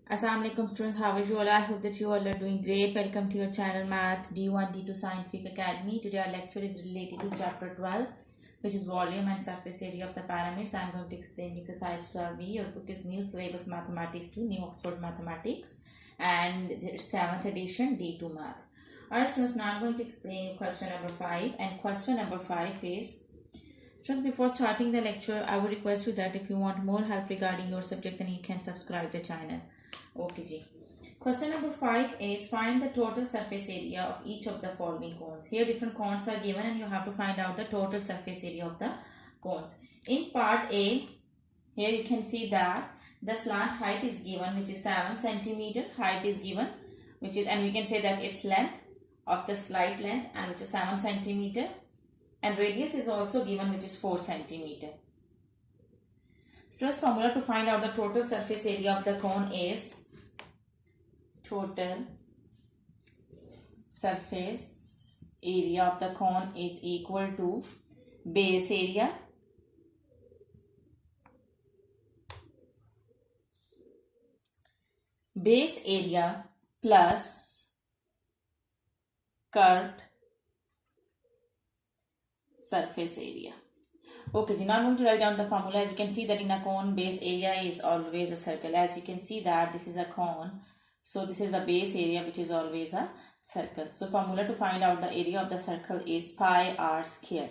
Assalamualaikum students, how are you all? I hope that you all are doing great. Welcome to your channel Math D1 D2 Scientific Academy. Today our lecture is related to chapter 12, which is volume and surface area of the pyramids. I am going to explain exercise 12B. Your book is New Syllabus Mathematics 2, New Oxford Mathematics, and it's 7th edition D2 Math. Alright students, now I am going to explain question number 5, and question number 5 is, students, before starting the lecture, I would request you that if you want more help regarding your subject, then you can subscribe the channel. Okay ji. Question number 5 is, find the total surface area of each of the following cones. Here different cones are given and you have to find out the total surface area of the cones. In part A, here you can see that the slant height is given, which is 7 centimeter. Height is given, which is, and we can say that its length of the slight length, and which is 7 centimeter. And radius is also given, which is 4 centimeter. So formula to find out the total surface area of the cone is total surface area of the cone is equal to base area plus curved surface area. Okay, now I'm going to write down the formula. As you can see that in a cone, base area is always a circle. As you can see that this is a cone, so this is the base area, which is always a circle. So formula to find out the area of the circle is pi r square.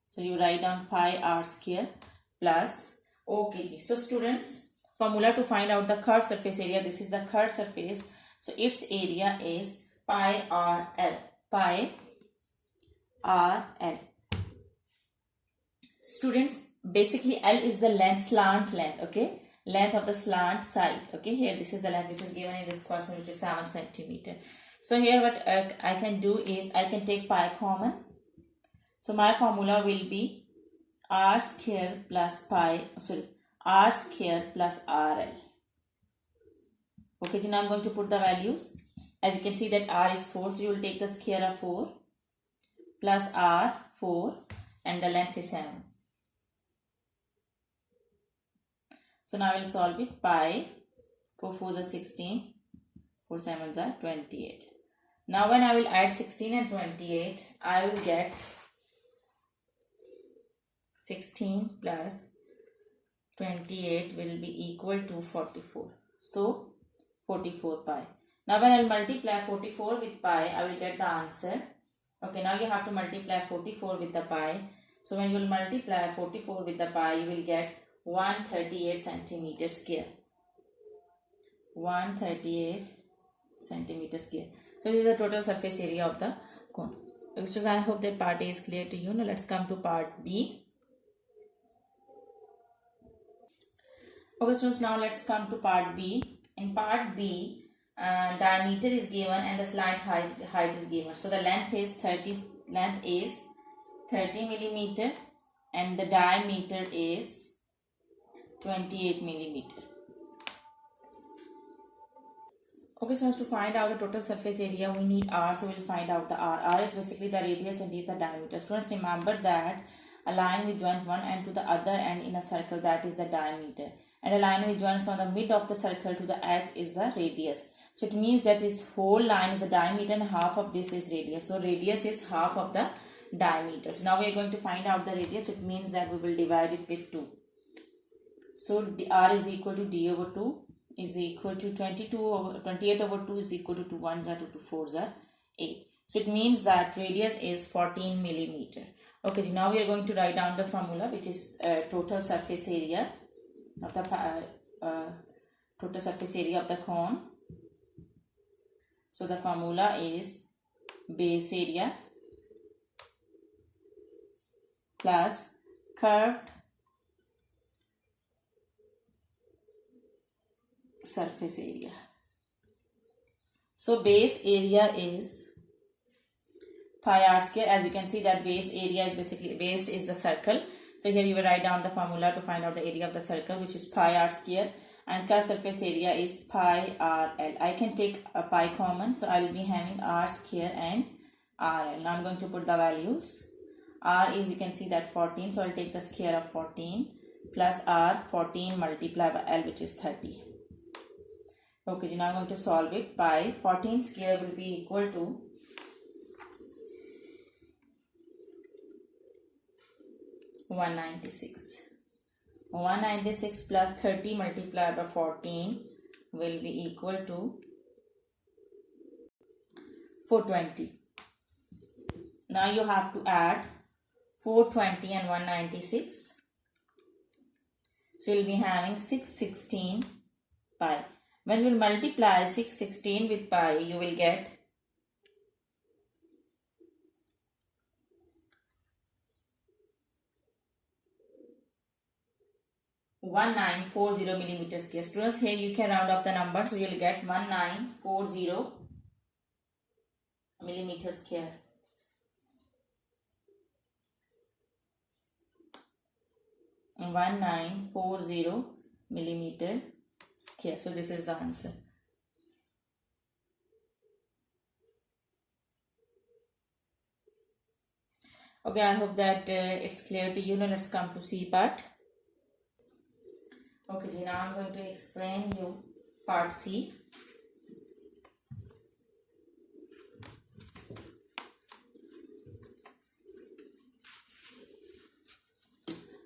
So you write down pi r square plus, okay, so students, formula to find out the curved surface area, this is the curved surface, so its area is pi r l, pi r l. Students, basically L is the length, slant length, okay, length of the slant side. Okay, here this is the length which is given in this question, which is 7 centimeter. So here what I can do is I can take pi common. So my formula will be r square plus r square plus rl. Okay, now I'm going to put the values. As you can see that r is 4, so you will take the square of 4 plus r 4 and the length is 7. So now I will solve it. Pi 4 4s are 16, 4 7s are 28. Now when I will add 16 and 28, I will get 16 plus 28 will be equal to 44. So 44 pi. Now when I will multiply 44 with pi, I will get the answer. Okay, now you have to multiply 44 with the pi. So when you will multiply 44 with the pi, you will get 138 centimeter square. 138 centimeter square. So this is the total surface area of the cone. So I hope that part A is clear to you. Now let's come to part B. Okay students, now let's come to part B. In part B, diameter is given and the slant height is given. So the length is 30 millimeter and the diameter is 28 millimeter. Okay, so to find out the total surface area, we need r, so we'll find out the r. R is basically the radius and d is the diameter. Students, remember that a line which joins one end to the other end in a circle, that is the diameter, and a line which joins from the mid of the circle to the edge is the radius. So it means that this whole line is the diameter and half of this is radius. So radius is half of the diameter. So now we are going to find out the radius. It means that we will divide it with 2. So r is equal to d over 2 is equal to 28 over 2 is equal to 2 1s are 2 2 4s are 8. So it means that radius is 14 millimeter. Okay, now we are going to write down the formula, which is total surface area of the cone. So the formula is base area plus curved surface area. So base area is pi r square. As you can see that base area is basically, base is the circle. So here you will write down the formula to find out the area of the circle, which is pi r square, and curved surface area is pi r l. I can take a pi common, so I will be having r square and r l. Now I am going to put the values. R is, you can see that 14, so I will take the square of 14 plus r 14 multiplied by l, which is 30. Okay, now I'm going to solve it. Pi 14 square will be equal to 196. 196 plus 30 multiplied by 14 will be equal to 420. Now you have to add 420 and 196. So you will be having 616 pi. When you multiply 616 with pi, you will get 1940 millimeter square. Students, here you can round up the number, so you will get 1940 millimeter square. And 1940 millimeter square. So this is the answer. Okay, I hope that it's clear to you. Now let's come to C part. Okay, now I'm going to explain you part C.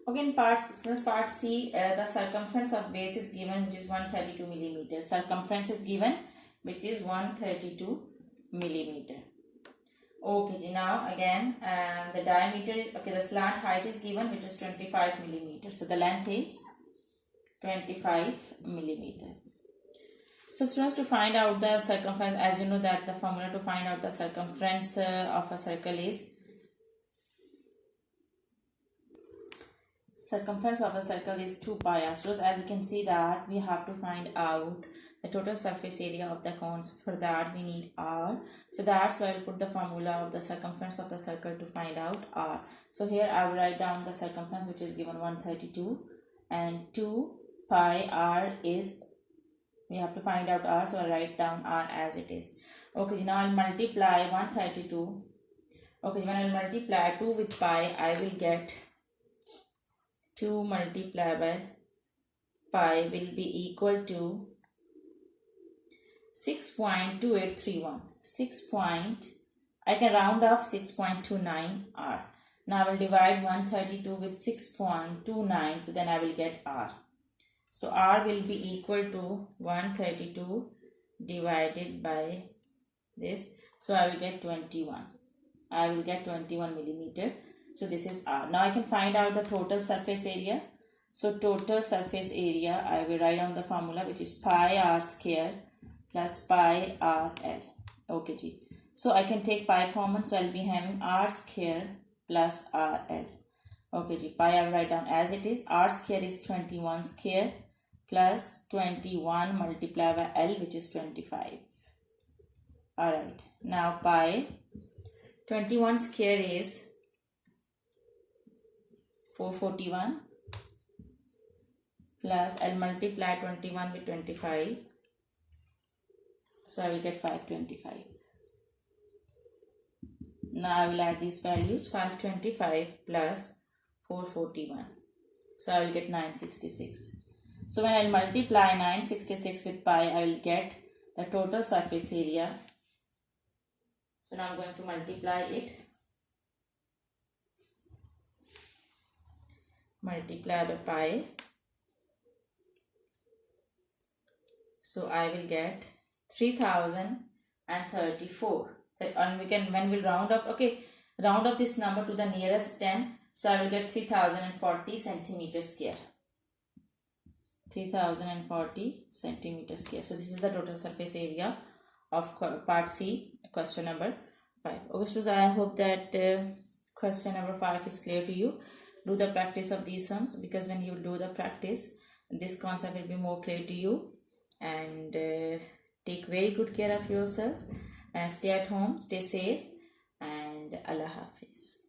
Okay, in part C, the circumference of base is given, which is 132 millimeter. Circumference is given, which is 132 millimeter. Okay, now again, the diameter is, okay, the slant height is given, which is 25 millimeter. So the length is 25 millimeter. So students, to find out the circumference, as you know that the formula to find out the circumference of a circle is, circumference of the circle is 2 pi r. So as you can see that we have to find out the total surface area of the cones. For that we need r. So that's why I'll put the formula of the circumference of the circle to find out r. So here I will write down the circumference, which is given 132, and 2 pi r is, we have to find out r, so I'll write down r as it is. Okay, now I'll multiply 132. Okay, when I'll multiply 2 with pi, I will get 2 multiplied by pi will be equal to 6.2831. I can round off 6.29 r. Now I will divide 132 with 6.29, so then I will get r. So r will be equal to 132 divided by this. So I will get 21. I will get 21 millimeter. So this is r. Now I can find out the total surface area. So total surface area, I will write down the formula, which is pi r square plus pi r l. Okay, G. So I can take pi common, so I'll be having r square plus r l. Okay, G. Pi I will write down as it is. R square is 21 square plus 21 multiplied by l, which is 25. Alright. Now pi 21 square is 441 plus I'll multiply 21 with 25. So I will get 525. Now I will add these values, 525 plus 441. So I will get 966. So when I will multiply 966 with pi, I will get the total surface area. So now I'm going to multiply it. Multiply by pi. So I will get 3034. And we can, when we'll round up, okay, round up this number to the nearest 10. So I will get 3040 centimeter square. 3040 centimeter square. So this is the total surface area of part C, question number 5. Okay, students, I hope that question number 5 is clear to you. Do the practice of these sums, because when you do the practice, this concept will be more clear to you. And take very good care of yourself, and stay at home, stay safe, and Allah Hafiz.